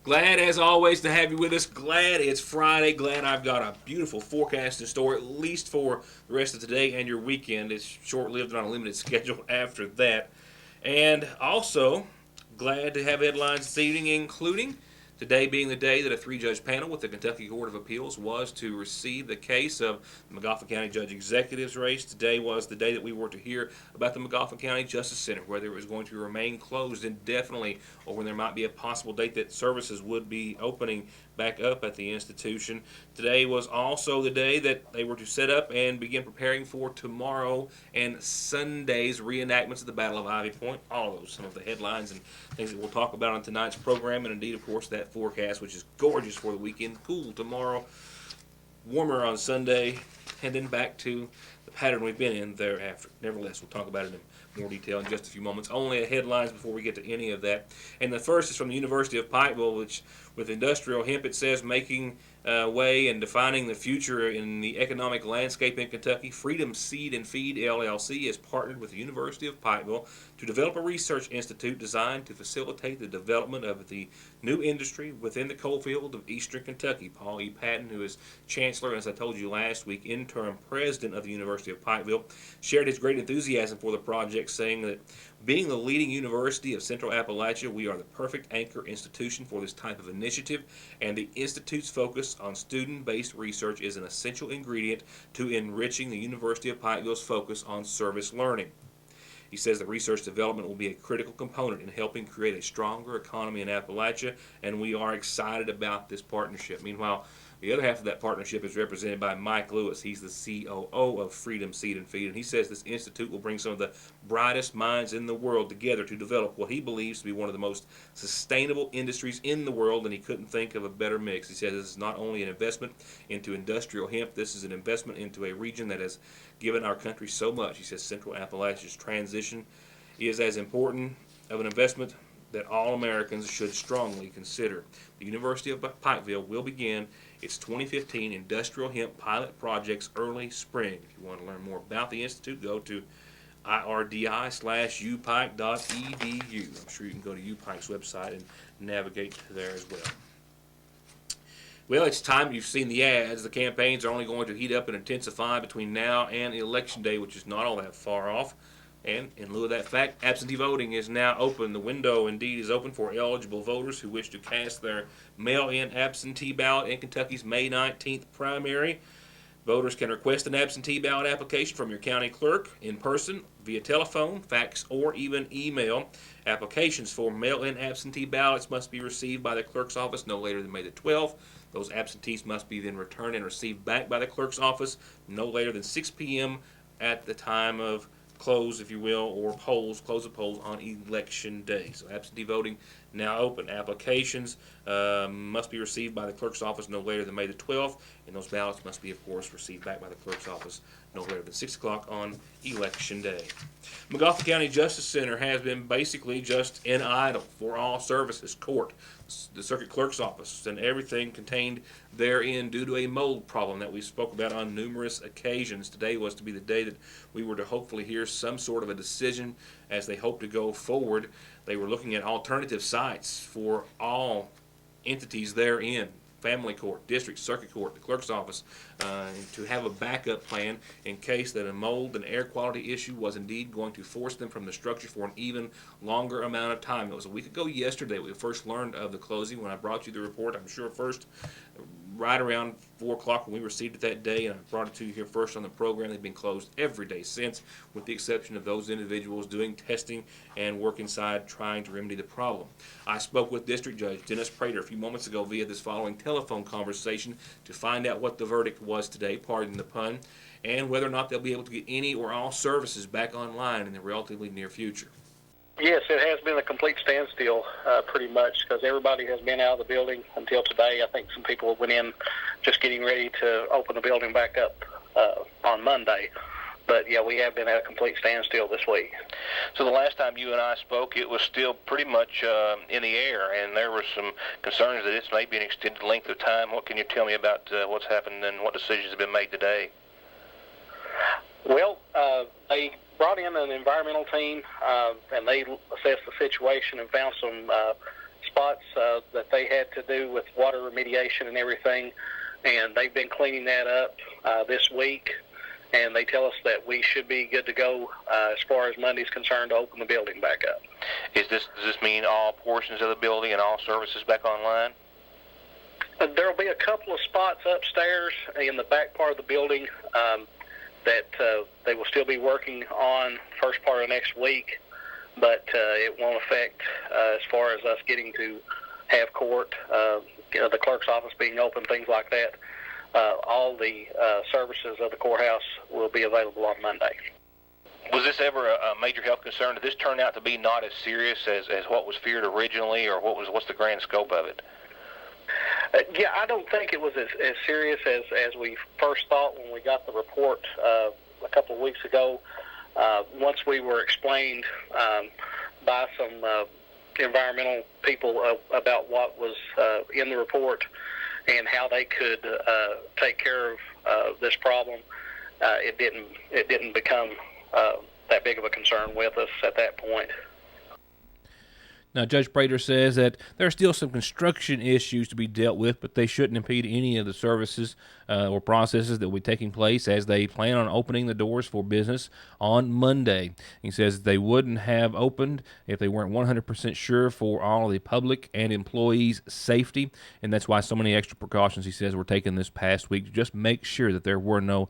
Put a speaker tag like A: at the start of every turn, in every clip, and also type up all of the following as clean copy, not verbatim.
A: Glad, as always, to have you with us. Glad it's Friday. Glad I've got a beautiful forecast in store, at least for the rest of today and your weekend. It's short-lived and on a limited schedule after that. And also, glad to have headlines this evening, including today being the day that a three-judge panel with the Kentucky Court of Appeals was to receive the case of the McGoffin County Judge Executives race. Today was the day that we were to hear about the McGoffin County Justice Center, whether it was going to remain closed indefinitely or when there might be a possible date that services would be opening back up at the institution. Today was also the day that they were to set up and begin preparing for tomorrow and Sunday's reenactments of the Battle of Ivy Point. All of those, some of the headlines and things that we'll talk about on tonight's program, and indeed, of course, that forecast, which is gorgeous for the weekend. Cool tomorrow, warmer on Sunday, and then back to the pattern we've been in thereafter. Nevertheless, we'll talk about it in more detail in just a few moments. Only headlines before we get to any of that. And the first is from the University of Pikeville, which with industrial hemp, it says, making way and defining the future in the economic landscape in Kentucky. Freedom Seed and Feed LLC has partnered with the University of Pikeville to develop a research institute designed to facilitate the development of the new industry within the coalfield of eastern Kentucky. Paul E. Patton, who is chancellor, and as I told you last week, interim president of the University of Pikeville, shared his great enthusiasm for the project, saying that being the leading university of Central Appalachia, we are the perfect anchor institution for this type of initiative, and the Institute's focus on student-based research is an essential ingredient to enriching the University of Pikeville's focus on service learning. He says that research development will be a critical component in helping create a stronger economy in Appalachia, and we are excited about this partnership. Meanwhile, the other half of that partnership is represented by Mike Lewis. He's the COO of Freedom Seed and Feed, and he says this institute will bring some of the brightest minds in the world together to develop what he believes to be one of the most sustainable industries in the world, and he couldn't think of a better mix. He says this is not only an investment into industrial hemp, this is an investment into a region that has given our country so much. He says Central Appalachia's transition is as important of an investment that all Americans should strongly consider. The University of Pikeville will begin its 2015 Industrial Hemp Pilot Project's early spring. If you want to learn more about the Institute, go to irdi/upike.edu. I'm sure you can go to UPike's website and navigate there as well. Well, it's time. You've seen the ads. The campaigns are only going to heat up and intensify between now and Election Day, which is not all that far off. And in lieu of that fact, absentee voting is now open. The window indeed is open for eligible voters who wish to cast their mail-in absentee ballot in Kentucky's May 19th primary. Voters can request an absentee ballot application from your county clerk in person, via telephone, fax, or even email. Applications for mail-in absentee ballots must be received by the clerk's office no later than May the 12th. Those absentees must be then returned and received back by the clerk's office no later than 6 p.m. at the time of close, if you will, or close of polls on Election Day. So absentee voting now open. Applications must be received by the clerk's office no later than May the 12th, and those ballots must be, of course, received back by the clerk's office no later than 6 o'clock on Election Day. McGoffin County Justice Center has been basically just in idle for all services, court, the circuit clerk's office, and everything contained therein due to a mold problem that we spoke about on numerous occasions. Today was to be the day that we were to hopefully hear some sort of a decision as they hope to go forward. They were looking at alternative sites for all entities therein. Family court, district, circuit court, the clerk's office, to have a backup plan in case that a mold and air quality issue was indeed going to force them from the structure for an even longer amount of time. It was a week ago yesterday we first learned of the closing when I brought you the report. I'm sure first right around 4 o'clock when we received it that day, and I brought it to you here first on the program. They've been closed every day since, with the exception of those individuals doing testing and work inside trying to remedy the problem. I spoke with District Judge Dennis Prater a few moments ago via this following telephone conversation to find out what the verdict was today, pardon the pun, and whether or not they'll be able to get any or all services back online in the relatively near future.
B: Yes, it has been a complete standstill, pretty much, because everybody has been out of the building until today. I think some people went in just getting ready to open the building back up on Monday. But, yeah, we have been at a complete standstill this week.
C: So the last time you and I spoke, it was still pretty much in the air, and there were some concerns that it's maybe an extended length of time. What can you tell me about what's happened and what decisions have been made today?
B: Well, they brought in an environmental team, and they assessed the situation and found some spots that they had to do with water remediation and everything, and they've been cleaning that up this week, and they tell us that we should be good to go as far as Monday's concerned to open the building back up.
C: Does this mean all portions of the building and all services back online?
B: There will be a couple of spots upstairs in the back part of the building that they will still be working on first part of next week, but it won't affect as far as us getting to have court, the clerk's office being open, things like that. All the services of the courthouse will be available on Monday.
C: Was this ever a major health concern? Did this turn out to be not as serious as what was feared originally, or what's the grand scope of it?
B: Yeah, I don't think it was as serious as we first thought when we got the report a couple of weeks ago. Once we were explained by some environmental people about what was in the report and how they could take care of this problem, it didn't become that big of a concern with us at that point.
A: Now, Judge Prater says that there are still some construction issues to be dealt with, but they shouldn't impede any of the services or processes that will be taking place as they plan on opening the doors for business on Monday. He says they wouldn't have opened if they weren't 100% sure for all of the public and employees' safety, and that's why so many extra precautions, he says, were taken this past week to just make sure that there were no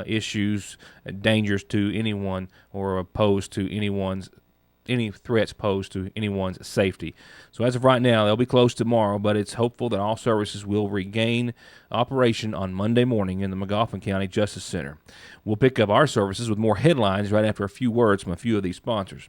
A: issues, dangers to anyone or opposed to any threats posed to anyone's safety. So as of right now, they'll be closed tomorrow, but it's hopeful that all services will regain operation on Monday morning in the Magoffin County Justice Center. We'll pick up our services with more headlines right after a few words from a few of these sponsors.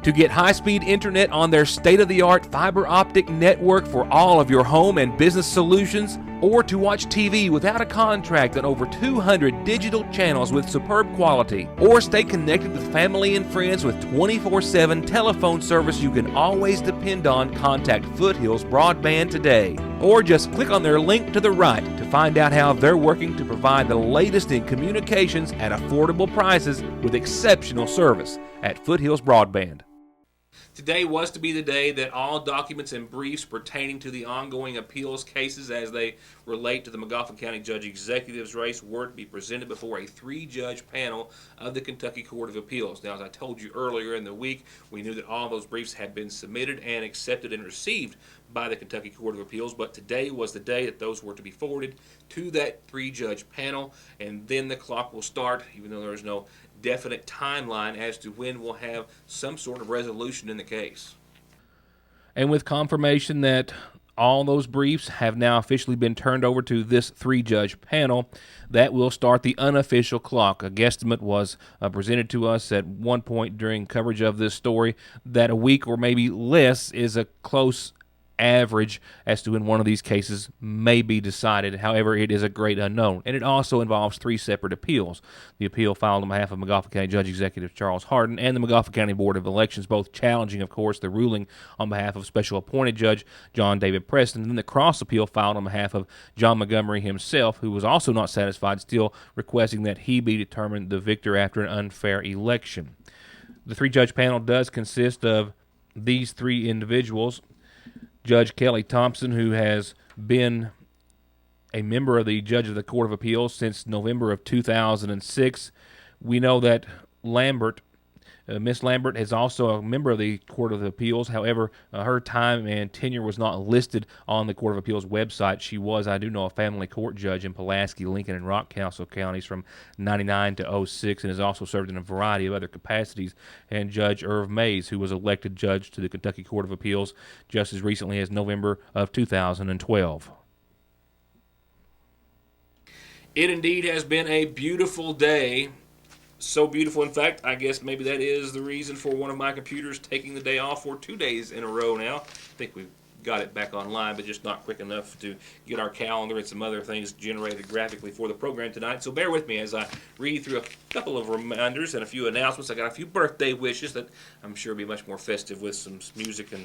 A: To get high-speed internet on their state-of-the-art fiber optic network for all of your home and business solutions, or to watch TV without a contract on over 200 digital channels with superb quality, or stay connected with family and friends with 24/7 telephone service you can always depend on, contact Foothills Broadband today. Or just click on their link to the right to find out how they're working to provide the latest in communications at affordable prices with exceptional service at Foothills Broadband. Today was to be the day that all documents and briefs pertaining to the ongoing appeals cases as they relate to the Magoffin County Judge Executive's race were to be presented before a 3-judge panel of the Kentucky Court of Appeals. Now, as I told you earlier in the week, we knew that all those briefs had been submitted and accepted and received by the Kentucky Court of Appeals, but today was the day that those were to be forwarded to that 3-judge panel, and then the clock will start, even though there is no definite timeline as to when we'll have some sort of resolution in the case. And with confirmation that all those briefs have now officially been turned over to this 3-judge panel, that will start the unofficial clock. A guesstimate was presented to us at one point during coverage of this story that a week or maybe less is a close average as to when one of these cases may be decided. However, it is a great unknown, and it also involves 3 separate appeals. The appeal filed on behalf of Magoffin County Judge Executive Charles Hardin and the Magoffin County Board of Elections, both challenging, of course, the ruling on behalf of Special Appointed Judge John David Preston, and then the cross appeal filed on behalf of John Montgomery himself, who was also not satisfied, still requesting that he be determined the victor after an unfair election. The 3-judge panel does consist of these 3 individuals: Judge Kelly Thompson, who has been a member of the Judge of the Court of Appeals since November of 2006. We know that Miss Lambert is also a member of the Court of Appeals. However, her time and tenure was not listed on the Court of Appeals website. She was, I do know, a family court judge in Pulaski, Lincoln, and Rockcastle counties from 99 to 06, and has also served in a variety of other capacities. And Judge Irv Mays, who was elected judge to the Kentucky Court of Appeals just as recently as November of 2012. It indeed has been a beautiful day. So beautiful, in fact, I guess maybe that is the reason for one of my computers taking the day off for 2 days in a row now. I think we've got it back online, but just not quick enough to get our calendar and some other things generated graphically for the program tonight. So bear with me as I read through a couple of reminders and a few announcements. I got a few birthday wishes that I'm sure will be much more festive with some music and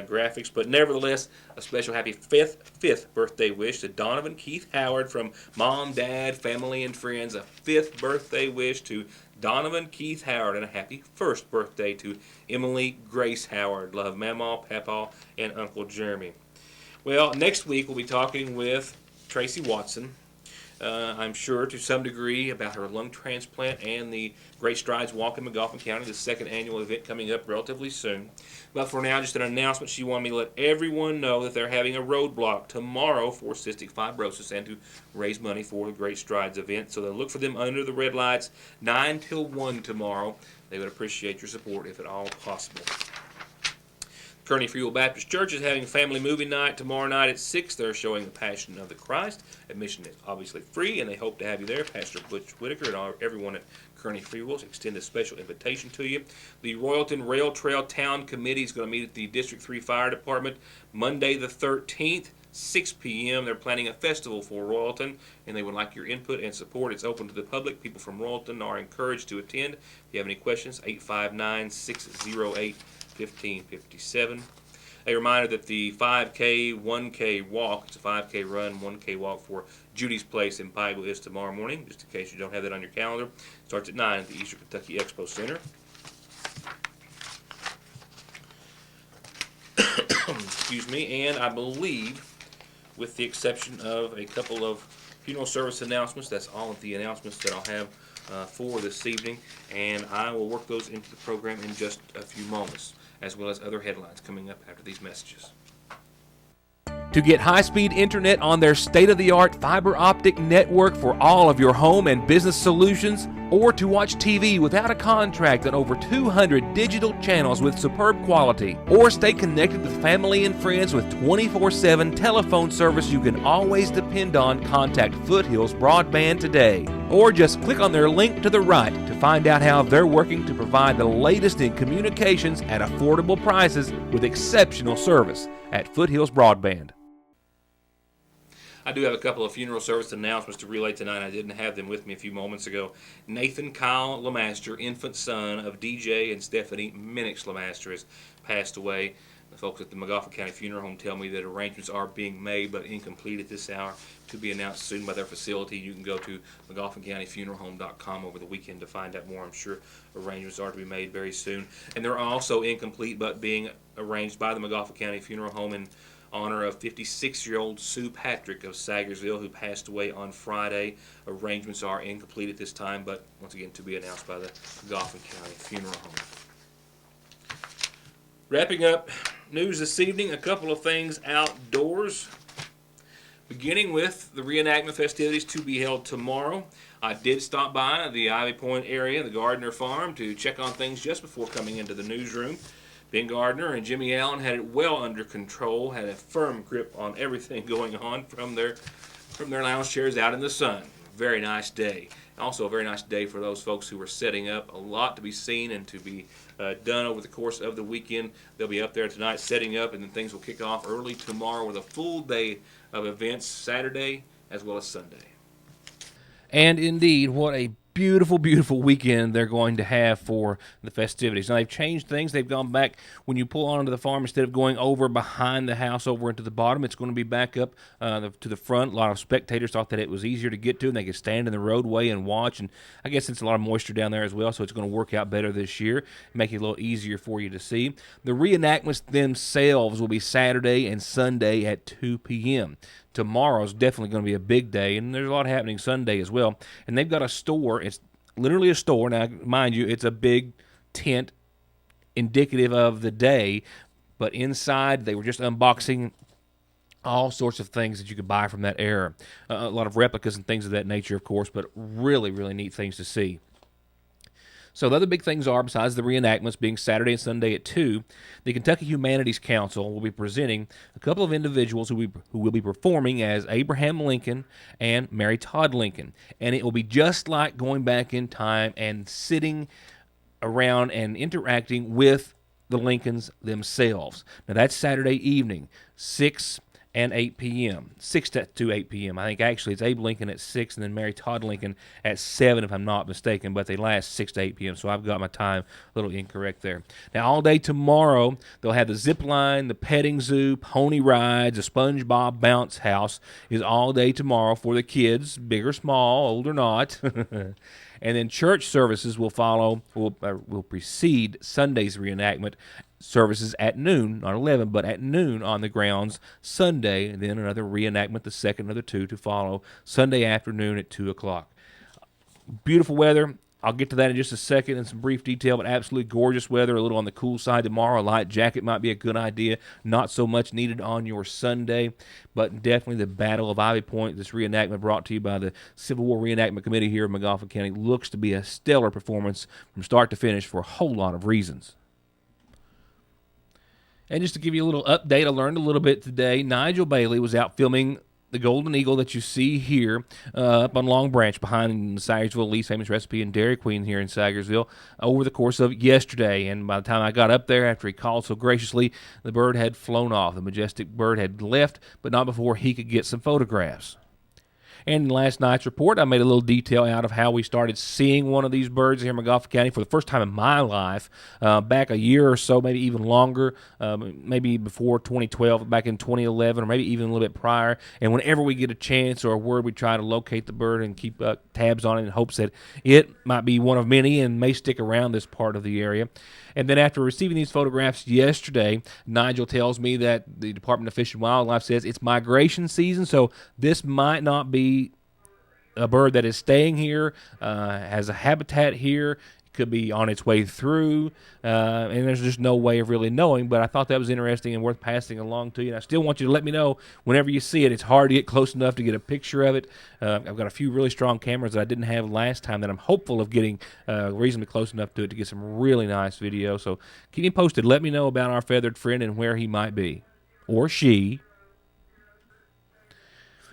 A: graphics, but nevertheless, a special happy fifth birthday wish to Donovan Keith Howard from Mom, Dad, family, and friends. A 5th birthday wish to Donovan Keith Howard, and a happy first birthday to Emily Grace Howard. Love Mamaw, Papaw, and Uncle Jeremy. Well, next week we'll be talking with Tracy Watson, I'm sure to some degree, about her lung transplant and the Great Strides Walk in McGoffin County, the second annual event coming up relatively soon. But for now, just an announcement. She wanted me to let everyone know that they're having a roadblock tomorrow for cystic fibrosis and to raise money for the Great Strides event. So they'll look for them under the red lights 9 till 1 tomorrow. They would appreciate your support if at all possible. Kearney Free Will Baptist Church is having a family movie night tomorrow night at 6. They're showing The Passion of the Christ. Admission is obviously free, and they hope to have you there. Pastor Butch Whitaker and everyone at Kearney Free Will extend a special invitation to you. The Royalton Rail Trail Town Committee is going to meet at the District 3 Fire Department Monday the 13th, 6 p.m. They're planning a festival for Royalton, and they would like your input and support. It's open to the public. People from Royalton are encouraged to attend. If you have any questions, 859-608-1557. A reminder that the 5K, 1K walk, it's a 5K run, 1K walk for Judy's Place in Bible is tomorrow morning, just in case you don't have that on your calendar. Starts at 9 at the Eastern Kentucky Expo Center. Excuse me, and I believe, with the exception of a couple of funeral service announcements, that's all of the announcements that I'll have for this evening, and I will work those into the program in just a few moments, as well as other headlines coming up after these messages.
D: To get high-speed internet on their state-of-the-art fiber optic network for all of your home and business solutions, or to watch TV without a contract on over 200 digital channels with superb quality, or stay connected with family and friends with 24/7 telephone service you can always depend on, contact Foothills Broadband today. Or just click on their link to the right to find out how they're working to provide the latest in communications at affordable prices with exceptional service at Foothills Broadband.
A: I do have a couple of funeral service announcements to relay tonight. I didn't have them with me a few moments ago. Nathan Kyle Lemaster, infant son of DJ and Stephanie Minix Lemaster, has passed away. The folks at the McGoffin County Funeral Home tell me that arrangements are being made but incomplete at this hour, to be announced soon by their facility. You can go to McGoffinCountyFuneralHome.com over the weekend to find out more. I'm sure arrangements are to be made very soon. And they're also incomplete but being arranged by the McGoffin County Funeral Home in honor of 56-year-old Sue Patrick of Sagersville, who passed away on Friday. Arrangements are incomplete at this time, but once again to be announced by the McGoffin County Funeral Home. Wrapping up news this evening, a couple of things outdoors. Beginning with the reenactment festivities to be held tomorrow. I did stop by the Ivy Point area, the Gardner Farm, to check on things just before coming into the newsroom. Ben Gardner and Jimmy Allen had it well under control, had a firm grip on everything going on from their lounge chairs out in the sun. Very nice day. Also a very nice day for those folks who were setting up. A lot to be seen and to be done over the course of the weekend. They'll be up there tonight setting up, and then things will kick off early tomorrow with a full day of events, Saturday as well as Sunday.
D: And indeed, what a beautiful, beautiful weekend they're going to have for the festivities. Now, they've changed things. They've gone back. When you pull onto the farm, instead of going over behind the house over into the bottom, it's going to be back up to the front. A lot of spectators thought that it was easier to get to, and they could stand in the roadway and watch. And I guess it's a lot of moisture down there as well, so it's going to work out better this year, make it a little easier for you to see. The reenactments themselves will be Saturday and Sunday at 2 p.m. Tomorrow's definitely going to be a big day, and there's a lot happening Sunday as well. And they've got a store. It's literally a store. Now, mind you, it's a big tent indicative of the day, but inside they were just unboxing all sorts of things that you could buy from that era. A lot of replicas and things of that nature, of course, but really, really neat things to see. So the other big things are, besides the reenactments being Saturday and Sunday at 2, the Kentucky Humanities Council will be presenting a couple of individuals who will be performing as Abraham Lincoln and Mary Todd Lincoln. And it will be just like going back in time and sitting around and interacting with the Lincolns themselves. Now that's Saturday evening, 6 and 8 p.m. 6 to 8 p.m. I think actually it's Abe Lincoln at 6 and then Mary Todd Lincoln at 7 if I'm not mistaken, but they last 6 to 8 p.m. So I've got my time a little incorrect there. Now all day tomorrow they'll have the zip line, the petting zoo, pony rides, the SpongeBob bounce house is all day tomorrow for the kids, big or small, old or not. And then church services will follow, will precede Sunday's reenactment services at noon, not 11, but at noon on the grounds Sunday, and then another reenactment, the second of the two, to follow Sunday afternoon at 2 o'clock. Beautiful weather. I'll get to that in just a second in some brief detail, but absolutely gorgeous weather, a little on the cool side tomorrow. A light jacket might be a good idea. Not so much needed on your Sunday, but definitely the Battle of Ivy Point, this reenactment brought to you by the Civil War Reenactment Committee here in McGoffin County, looks to be a stellar performance from start to finish for a whole lot of reasons. And just to give you a little update, I learned a little bit today. Nigel Bailey was out filming the Golden Eagle that you see here up on Long Branch behind Sagersville, Lee's Famous Recipe and Dairy Queen here in Sagersville over the course of yesterday. And by the time I got up there, after he called so graciously, the bird had flown off. The majestic bird had left, but not before he could get some photographs. And in last night's report, I made a little detail out of how we started seeing one of these birds here in McGoffin County for the first time in my life, back a year or so, maybe even longer, maybe before 2012, back in 2011, or maybe even a little bit prior. And whenever we get a chance or a word, we try to locate the bird and keep tabs on it in hopes that it might be one of many and may stick around this part of the area. And then after receiving these photographs yesterday, Nigel tells me that the Department of Fish and Wildlife says it's migration season, so this might not be a bird that is staying here, has a habitat here, could be on its way through, and there's just no way of really knowing, but I thought that was interesting and worth passing along to you. And I still want you to let me know whenever you see it. It's hard to get close enough to get a picture of it. I've got a few really strong cameras that I didn't have last time that I'm hopeful of getting reasonably close enough to it to get some really nice video. So keep me posted. Let me know about our feathered friend and where he might be, or she.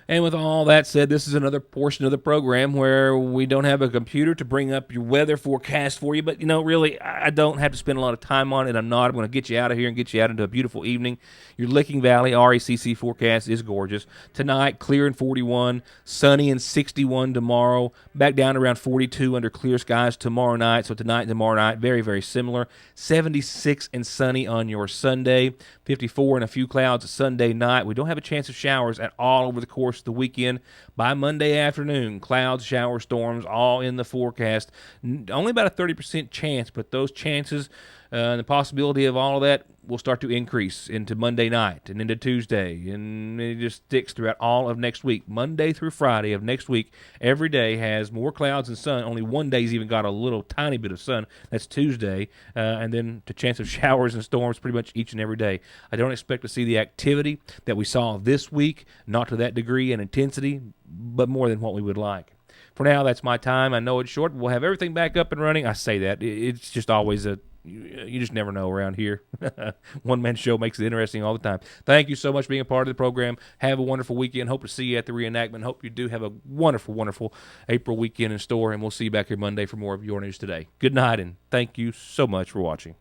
D: And with all that said, this is another portion of the program where we don't have a computer to bring up your weather forecast for you. But, really, I don't have to spend a lot of time on it. I'm going to get you out of here and get you out into a beautiful evening. Your Licking Valley RACC forecast is gorgeous. Tonight, clear and 41, sunny and 61 tomorrow, back down to around 42 under clear skies tomorrow night. So tonight and tomorrow night, very, very similar. 76 and sunny on your Sunday, 54 and a few clouds Sunday night. We don't have a chance of showers at all over the course of the weekend. By Monday afternoon, clouds, showers, storms, all in the forecast. Only about a 30% chance, but those chances and the possibility of all of that will start to increase into Monday night and into Tuesday, and it just sticks throughout all of next week. Monday through Friday of next week, every day has more clouds and sun. Only one day's even got a little tiny bit of sun. That's Tuesday, and then the chance of showers and storms pretty much each and every day. I don't expect to see the activity that we saw this week, not to that degree and intensity, but more than what we would like. For now, that's my time. I know it's short, but we'll have everything back up and running. I say that. It's just always you just never know around here. One-man show makes it interesting all the time. Thank you so much for being a part of the program. Have a wonderful weekend. Hope to see you at the reenactment. Hope you do have a wonderful, wonderful April weekend in store, and we'll see you back here Monday for more of Your News Today. Good night, and thank you so much for watching.